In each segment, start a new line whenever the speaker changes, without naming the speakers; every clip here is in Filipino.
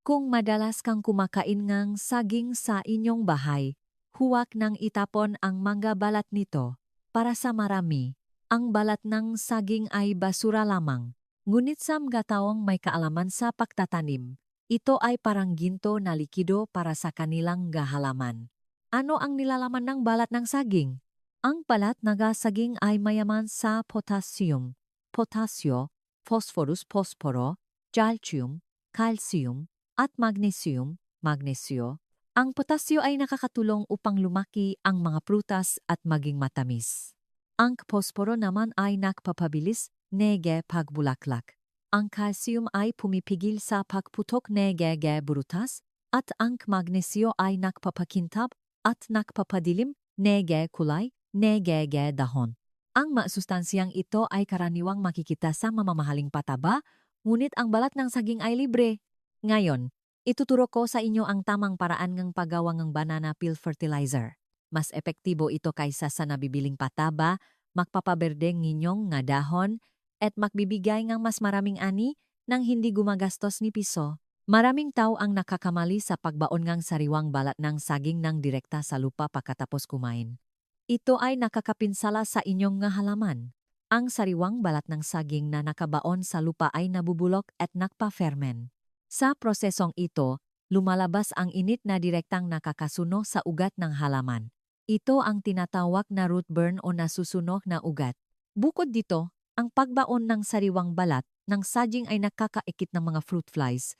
Kung madalas kang kumakain ng saging sa inyong bahay, huwag nang itapon ang mga balat nito. Para sa marami, ang balat ng saging ay basura lamang. Ngunit sa mga taong may kaalaman sa pagtatanim, ito ay parang ginto na likido para sa kanilang halaman. Ano ang nilalaman ng balat ng saging? Ang balat ng saging ay mayaman sa potassium, potasyo, phosphorus, posporo, calcium, calcium, at magnesium, magnesyo. Ang potasyo ay nakakatulong upang lumaki ang mga prutas at maging matamis. Ang posporo naman ay nakpapabilis nege pagbulaklak. Ang calcium ay pumipigil sa pagputok nege burutas at ang magnesyo ay nakpapakintab at nakpapadilim nege kulay nege dahon. Ang masustansyang ito ay karaniwang makikita sa mamamahaling pataba, ngunit ang balat ng saging ay libre. Ngayon, ituturo ko sa inyo ang tamang paraan ng paggawa ng banana peel fertilizer. Mas epektibo ito kaysa sa nabibiling pataba, magpapaberde nginyong nga dahon, at magbibigay ng mas maraming ani nang hindi gumagastos ni piso. Maraming tao ang nakakamali sa pagbaon ng sariwang balat ng saging ng direkta sa lupa pagkatapos kumain. Ito ay nakakapinsala sa inyong nga halaman. Ang sariwang balat ng saging na nakabaon sa lupa ay nabubulok at nakpa-ferment. Sa prosesong ito, lumalabas ang init na direktang nakakasuno sa ugat ng halaman. Ito ang tinatawag na root burn o nasusunog na ugat. Bukod dito, ang pagbaon ng sariwang balat ng saging ay nakakaikit ng mga fruit flies.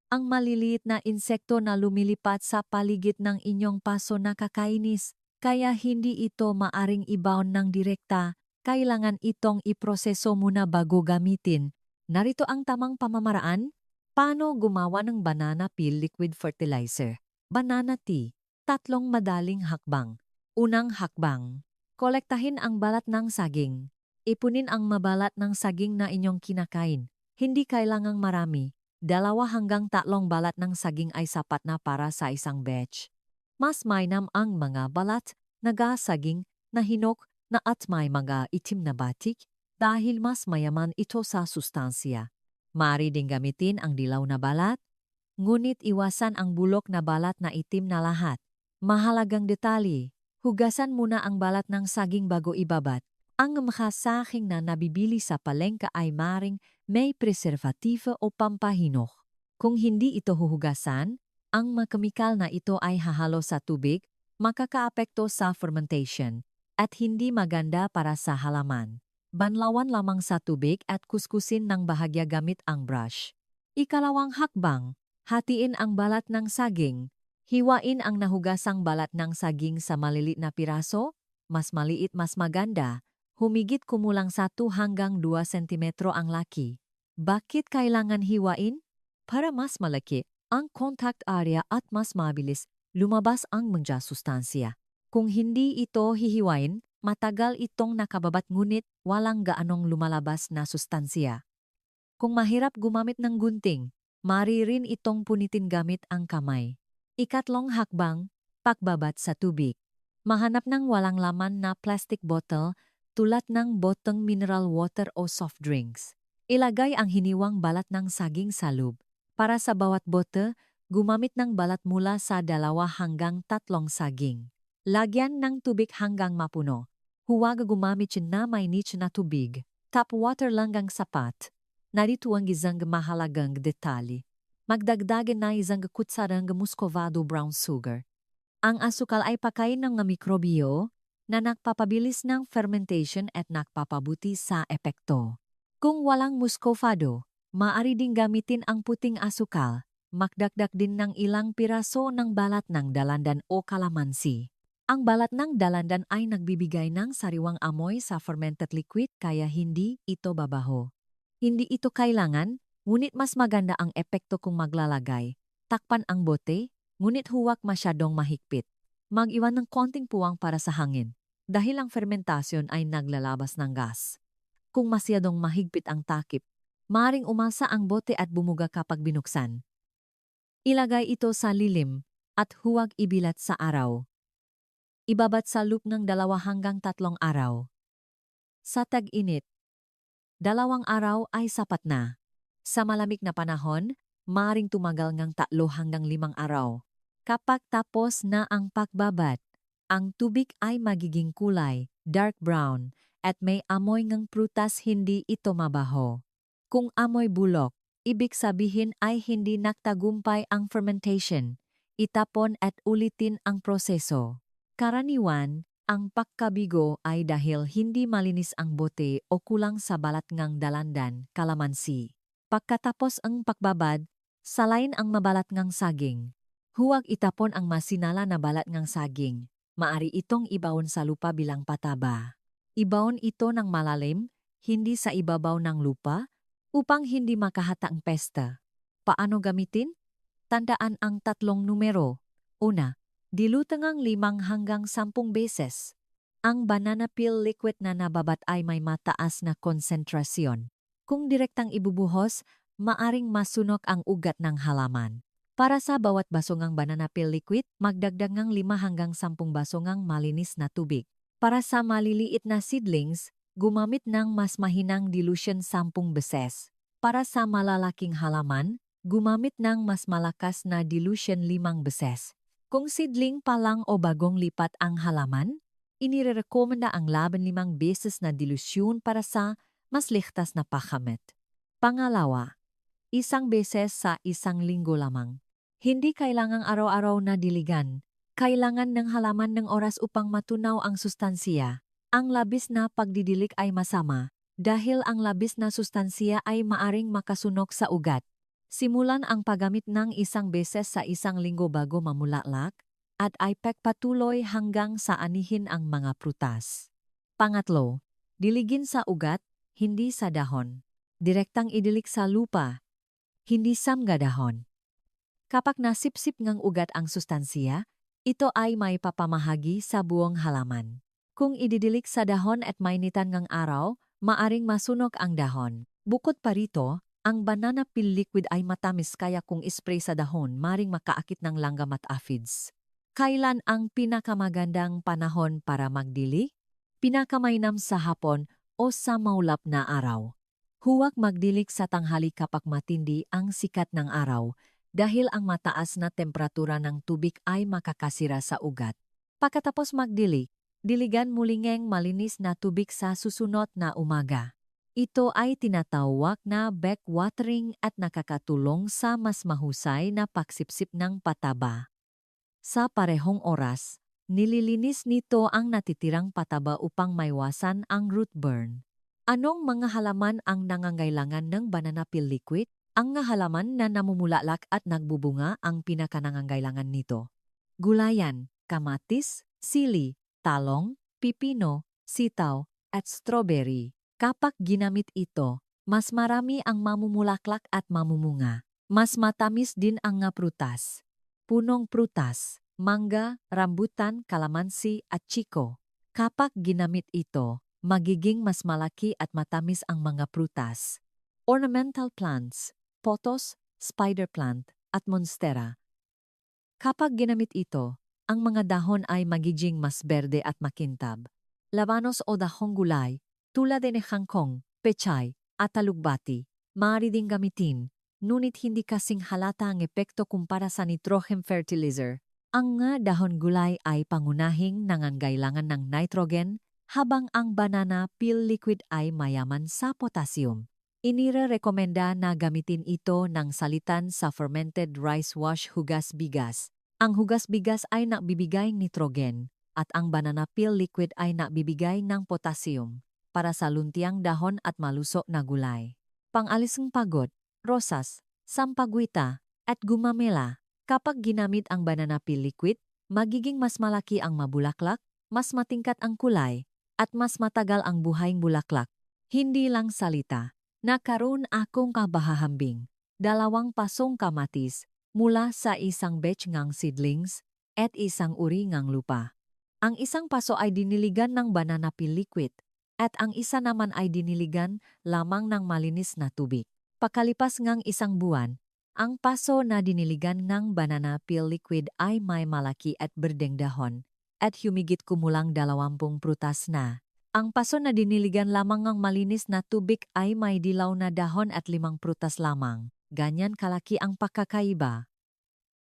Ang maliliit na insekto na lumilipat sa paligid ng inyong paso nakakainis, kaya hindi ito maaring ibaon ng direkta. Kailangan itong iproseso muna bago gamitin. Narito ang tamang pamamaraan. Paano gumawa ng banana peel liquid fertilizer? Banana tea. 3 madaling hakbang. Unang hakbang. Kolektahin ang balat ng saging. Ipunin ang mabalat ng saging na inyong kinakain. Hindi kailangang marami. 2 hanggang 3 balat ng saging ay sapat na para sa isang batch. Mas mainam ang mga balat na saging na hinok na at may mga itim na batik dahil mas mayaman ito sa sustansya. Maaari ding gamitin ang dilaw na balat, ngunit iwasan ang bulok na balat na itim na lahat. Mahalagang detalye, hugasan muna ang balat ng saging bago ibabat. Ang mga saging na nabibili sa palengke ay maring may preservativo o pampahinok. Kung hindi ito huhugasan, ang mga kemikal na ito ay hahalo sa tubig, makakaapekto sa fermentation, at hindi maganda para sa halaman. Banlawan lamang sa tubig at kuskusin ng bahagya gamit ang brush. Ikalawang hakbang, hatiin ang balat ng saging. Hiwain ang nahugasang balat ng saging sa maliliit na piraso, mas maliit mas maganda, humigit kumulang 1 hanggang 2 sentimetro ang laki. Bakit kailangan hiwain? Para mas malaki ang contact area at mas mabilis lumabas ang mga sustansya. Kung hindi ito hihiwain, matagal itong nakababat ngunit walang gaanong lumalabas na sustansya. Kung mahirap gumamit ng gunting, maaari rin itong punitin gamit ang kamay. Ikatlong hakbang, pagbabat sa tubig. Mahanap ng walang laman na plastic bottle tulad ng botong mineral water o soft drinks. Ilagay ang hiniwang balat ng saging sa loob. Para sa bawat bote, gumamit ng balat mula sa 2 hanggang 3 saging. Lagyan ng tubig hanggang mapuno. Huwag gumamit na mainit na tubig. Tap water lang ang sapat. Narito ang isang mahalagang detalye. Magdagdagan na isang kutsarang muscovado brown sugar. Ang asukal ay pakain ng mikrobyo na nagpapabilis ng fermentation at nagpapabuti sa epekto. Kung walang muscovado, maaari ding gamitin ang puting asukal. Magdagdag din ng ilang piraso ng balat ng dalandan o kalamansi. Ang balat ng dalandan ay nagbibigay ng sariwang amoy sa fermented liquid kaya hindi ito babaho. Hindi ito kailangan, ngunit mas maganda ang epekto kung maglalagay. Takpan ang bote, ngunit huwag masyadong mahigpit. Mag-iwan ng konting puwang para sa hangin, dahil ang fermentasyon ay naglalabas ng gas. Kung masyadong mahigpit ang takip, maaring umasa ang bote at bumuga kapag binuksan. Ilagay ito sa lilim at huwag ibilat sa araw. Ibabat sa loop ng 2 hanggang 3 araw. Sa tag-init, 2 araw ay sapat na. Sa malamig na panahon, maaring tumagal ng 3 hanggang 5 araw. Kapag tapos na ang pagbabad, ang tubig ay magiging kulay, dark brown, at may amoy ng prutas, hindi ito mabaho. Kung amoy bulok, ibig sabihin ay hindi nagtagumpay ang fermentation. Itapon at ulitin ang proseso. Karaniwan, ang pagkabigo ay dahil hindi malinis ang bote o kulang sa balat ngang dalandan, kalamansi. Pagkatapos ang pagbabad, salain ang mabalat ngang saging. Huwag itapon ang masinala na balat ngang saging. Maari itong ibawon sa lupa bilang pataba. Ibawon ito ng malalim, hindi sa ibabaw ng lupa, upang hindi makahata ang pesta. Paano gamitin? Tandaan ang 3 numero. Una, dilutang ang 5 hanggang 10 beses. Ang banana peel liquid na nababat ay may mataas na konsentrasyon. Kung direktang ibubuhos, maaring masunok ang ugat ng halaman. Para sa bawat baso ng banana peel liquid, magdagdag ng 5 hanggang 10 baso ng malinis na tubig. Para sa maliliit na seedlings, gumamit ng mas mahinang dilution 10 beses. Para sa malalaking halaman, gumamit ng mas malakas na dilution 5 beses. Kung seedling pa lang o bagong lipat ang halaman, inirekomenda ang 5 beses na dilusyon para sa mas ligtas na paggamit. Pangalawa, 1 beses sa 1 linggo lamang. Hindi kailangang araw-araw na diligan. Kailangan ng halaman ng oras upang matunaw ang sustansiya. Ang labis na pagdidilig ay masama dahil ang labis na sustansiya ay maaring makasunok sa ugat. Simulan ang paggamit ng 1 beses sa 1 linggo bago mamulaklak at ay pagpatuloy hanggang sa anihin ang mga prutas. Pangatlo, diligin sa ugat, hindi sa dahon. Direktang idilig sa lupa, hindi samga dahon. Kapag nasipsip ng ugat ang sustansiya, ito ay may papamahagi sa buong halaman. Kung ididilig sa dahon at mainitan ng araw, maaring masunog ang dahon. Bukod pa rito, ang banana peel liquid ay matamis kaya kung ispray sa dahon, maring makaakit ng langgam at aphids. Kailan ang pinakamagandang panahon para magdilig? Pinakamainam sa hapon o sa maulap na araw. Huwag magdilig sa tanghali kapag matindi ang sikat ng araw dahil ang mataas na temperatura ng tubig ay makakasira sa ugat. Pagkatapos magdilig, diligan muli ng malinis na tubig sa susunod na umaga. Ito ay tinatawag na backwatering at nakakatulong sa mas mahusay na pagsipsip ng pataba. Sa parehong oras, nililinis nito ang natitirang pataba upang maiwasan ang root burn. Anong mga halaman ang nangangailangan ng banana peel liquid? Ang halaman na namumulalak at nagbubunga ang pinakanangangailangan nito. Gulayan, kamatis, sili, talong, pipino, sitaw, at strawberry. Kapag ginamit ito, mas marami ang mamumulaklak at mamumunga. Mas matamis din ang nga prutas. Punong prutas, mangga, rambutan, kalamansi at chiko. Kapag ginamit ito, magiging mas malaki at matamis ang mga prutas. Ornamental plants, pothos, spider plant, at monstera. Kapag ginamit ito, ang mga dahon ay magiging mas berde at makintab. Labanos o dahong gulay, tulad ng kangkong, pechay, at talugbati, maaari ding gamitin, ngunit hindi kasing halata ang epekto kumpara sa nitrogen fertilizer. Ang nga dahon gulay ay pangunahing nangangailangan ng nitrogen, habang ang banana peel liquid ay mayaman sa potassium. Inirekomenda na gamitin ito ng salitan sa fermented rice wash hugas bigas. Ang hugas bigas ay nagbibigay nitrogen at ang banana peel liquid ay nagbibigay ng potassium para sa luntiang dahon at malusok na gulay. Pang-alis ng pagod, rosas, sampaguita, at gumamela. Kapag ginamit ang banana peel liquid, magiging mas malaki ang mabulaklak, mas matingkat ang kulay, at mas matagal ang buhaing bulaklak. Hindi lang salita. Nakaroon akong kabahahambing, 2 pasong kamatis mula sa 1 batch ngang seedlings at 1 uri ngang lupa. Ang 1 paso ay diniligan ng banana peel liquid at ang isa naman ay diniligan lamang ng malinis na tubig. Pakalipas ngang 1 buwan, ang paso na diniligan ng banana peel liquid ay may malaki at berdeng dahon at humigit kumulang 20 prutas na. Ang paso na diniligan lamang ng malinis na tubig ay may dilaw na dahon at 5 prutas lamang. ganyan kalaki ang pagkakaiba.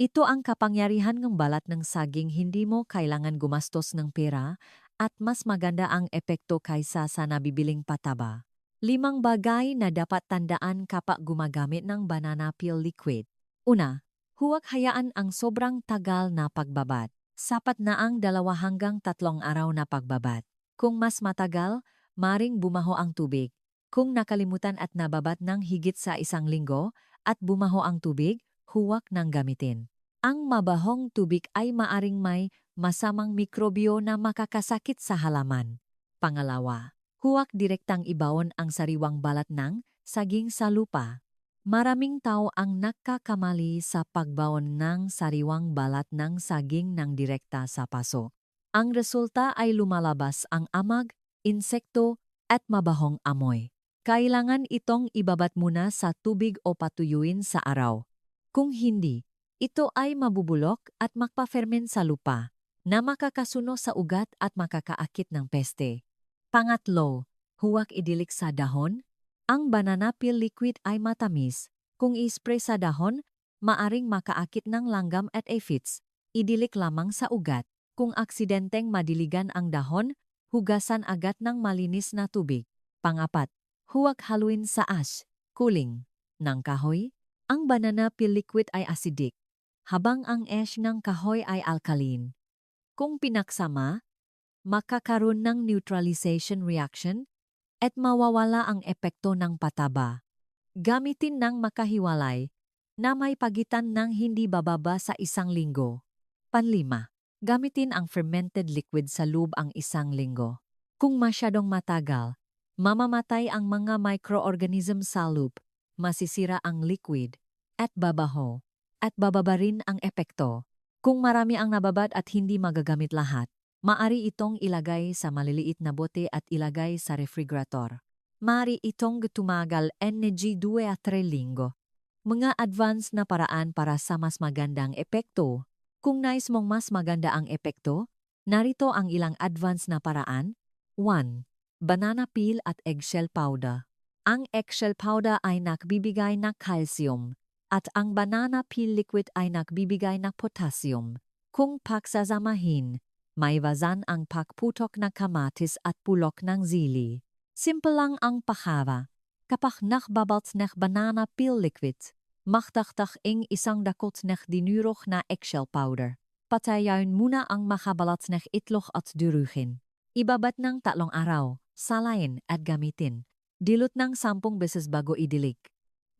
Ito ang kapangyarihan ng balat ng saging, hindi mo kailangan gumastos ng pera at mas maganda ang epekto kaysa sa nabibiling pataba. 5 bagay na dapat tandaan kapag gumagamit ng banana peel liquid. Una, huwag hayaan ang sobrang tagal na pagbabad. Sapat na ang 2 hanggang 3 araw na pagbabad. Kung mas matagal, maring bumaho ang tubig. Kung nakalimutan at nababad ng higit sa 1 linggo at bumaho ang tubig, huwag nang gamitin. Ang mabahong tubig ay maaring may masamang mikrobyo na makakasakit sa halaman. Pangalawa, huwag direktang ibawon ang sariwang balat ng saging sa lupa. Maraming tao ang nakakamali sa pagbawon ng sariwang balat ng saging ng direkta sa paso. Ang resulta ay lumalabas ang amag, insekto, at mabahong amoy. Kailangan itong ibabat muna sa tubig o patuyuin sa araw. Kung hindi, ito ay mabubulok at magpa-ferment sa lupa na makakasuno sa ugat at makakaakit ng peste. Pangatlo, huwag idilik sa dahon. Ang banana peel liquid ay matamis. Kung i-spray sa dahon, maaring makaakit ng langgam at aphids. Idilik lamang sa ugat. Kung aksidenteng madiligan ang dahon, hugasan agad ng malinis na tubig. Pangapat, huwag haluin sa ash, cooling, ng kahoy. Ang banana peel liquid ay acidic, habang ang ash ng kahoy ay alkaline. Kung pinaksama, makakaroon ng neutralization reaction at mawawala ang epekto ng pataba. Gamitin ng makahiwalay na may pagitan ng hindi bababa sa 1 linggo. Panlima, gamitin ang fermented liquid sa loob ang 1 linggo. Kung masyadong matagal, mamamatay ang mga microorganism sa loob, masisira ang liquid, at babaho, at bababa rin ang epekto. Kung marami ang nababad at hindi magagamit lahat, maari itong ilagay sa maliliit na bote at ilagay sa refrigerator. Maari itong tumagal energy 2 at 3 linggo. Mga advanced na paraan para sa mas magandang epekto. Kung nais mong mas maganda ang epekto, narito ang ilang advanced na paraan. 1. Banana peel at eggshell powder. Ang eggshell powder ay nagbibigay ng calcium at ang banana peel liquid ay nagbibigay ng potassium. Kung pagsasamahin, may wazan ang pagputok ng kamatis at pulok ng zili. Simple lang ang pakaba. Kapag nakbabalt ng banana peel liquid, magdagdag ing 1 dakot ng dinurog na eggshell powder. Patayin muna ang makabalat ng itlog at durugin. Ibabat ng 3 araw, salayin at gamitin. Dilute ng 10 beses bago idilig.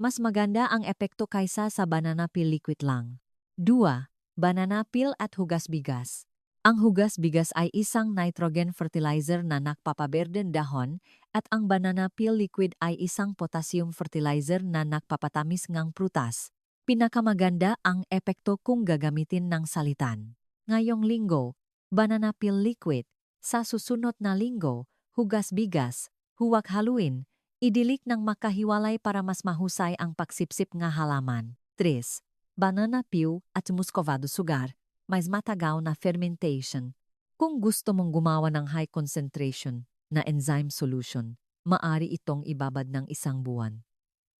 Mas maganda ang epekto kaysa sa banana peel liquid lang. 2. Banana peel at hugas bigas. Ang hugas bigas ay isang nitrogen fertilizer na nakpapaberden dahon at ang banana peel liquid ay isang potassium fertilizer na nakpapatamis ngang prutas. Pinakamaganda ang epekto kung gagamitin ng salitan. Ngayong linggo, banana peel liquid. Sa susunod na linggo, hugas bigas, huwag haluin. Idilik ng makahiwalay para mas mahusay ang pagsipsip nga halaman. 3. Banana peel at muscovado sugar, mais matagaw na fermentation. Kung gusto mong gumawa ng high concentration na enzyme solution, maari itong ibabad ng 1 buwan.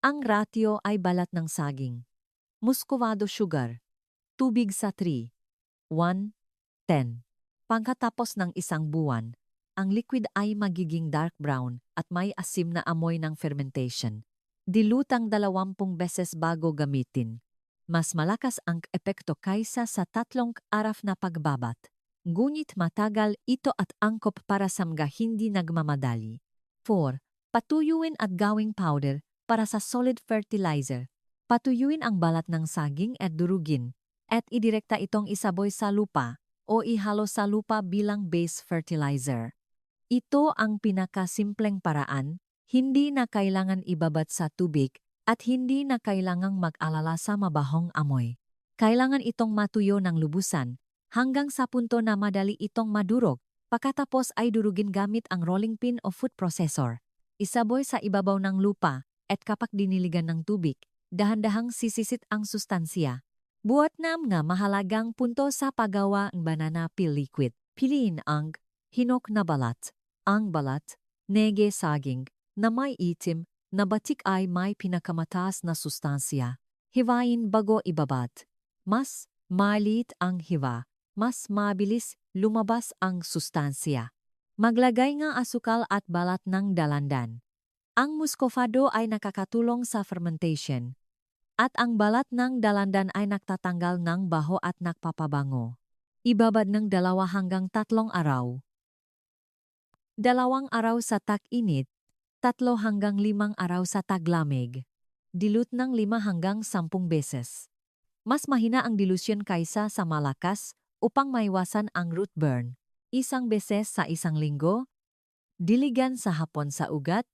Ang ratio ay balat ng saging. Muscovado sugar, tubig sa 3, 1:10. Pagkatapos ng 1 buwan, ang liquid ay magiging dark brown at may asim na amoy ng fermentation. Dilutang 20 beses bago gamitin. Mas malakas ang epekto kaysa sa 3 araw na pagbabat. Ngunit matagal ito at angkop para sa mga hindi nagmamadali. 4. Patuyuin at gawing powder para sa solid fertilizer. Patuyuin ang balat ng saging at durugin at idirekta itong isaboy sa lupa o ihalo sa lupa bilang base fertilizer. Ito ang pinakasimpleng paraan, hindi na kailangan ibabad sa tubig at hindi na kailangang mag-alala sa mabahong amoy. Kailangan itong matuyo ng lubusan hanggang sa punto na madali itong madurog. Pagkatapos ay durugin gamit ang rolling pin o food processor. Isaboy sa ibabaw ng lupa at kapag diniligan ng tubig, dahan-dahang sisisit ang sustansya. Buhat na mga mahalagang punto sa paggawa ng banana peel liquid. Piliin ang hinok na balat. Ang balat, nege saging, na may itim, na batik ay may pinakamataas na sustansya. Hiwain bago ibabat. Mas maliit ang hiwa, mas mabilis lumabas ang sustansya. Maglagay ng asukal at balat ng dalandan. Ang muscovado ay nakakatulong sa fermentation. At ang balat ng dalandan ay nagtatanggal ng baho at nagpapabango. Ibabad ng 2 hanggang 3 araw. 2 araw sa tag-init, 3 hanggang 5 araw sa taglamig. Dilute ng 5 hanggang 10 beses. Mas mahina ang dilution kaysa sa malakas upang maiwasan ang root burn. 1 beses sa 1 linggo. Diligan sa hapon sa ugat,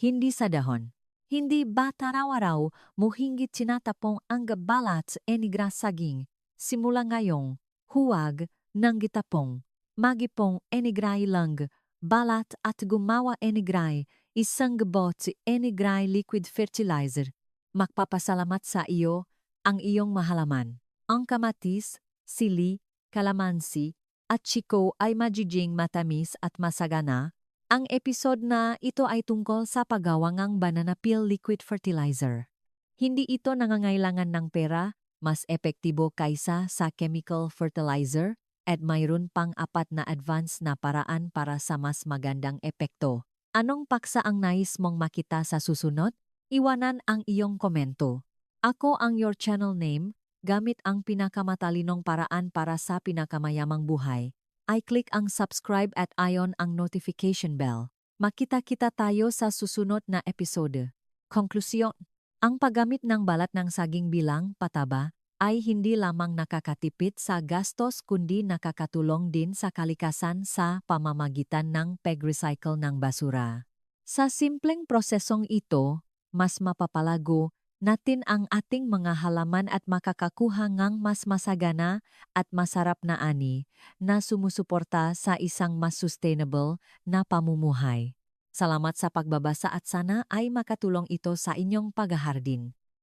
hindi sa dahon. Hindi ba araw-araw mo hinggit tinatapong ang balat enigra saging. Simula ngayong, huwag nang gitapong. Magipong enigray lang, balat at gumawa enigray, isang bot enigray liquid fertilizer. Magpapasalamat sa iyo, ang iyong mahalaman. Ang kamatis, sili, kalamansi, at chiko ay magiging matamis at masagana. Ang episode na ito ay tungkol sa paggawa ng banana peel liquid fertilizer. Hindi ito nangangailangan ng pera, mas epektibo kaysa sa chemical fertilizer, at mayroon pang 4 na advance na paraan para sa mas magandang epekto. Anong paksa ang nais mong makita sa susunod? Iwanan ang iyong komento. Ako ang your channel name, gamit ang pinakamatalinong paraan para sa pinakamayamang buhay. I-click ang subscribe at ion ang notification bell. Makita-kita tayo sa susunod na episode. Konklusyon. Ang paggamit ng balat ng saging bilang pataba ay hindi lamang nakakatipid sa gastos kundi nakakatulong din sa kalikasan sa pamamagitan ng pag-recycle ng basura. Sa simpleng prosesong ito, mas mapapalago natin ang ating mga halaman at makakakuha ng mas masagana at masarap na ani na sumusuporta sa isang mas sustainable na pamumuhay. Salamat sa pagbabasa at sana ay makatulong ito sa inyong paghahardin.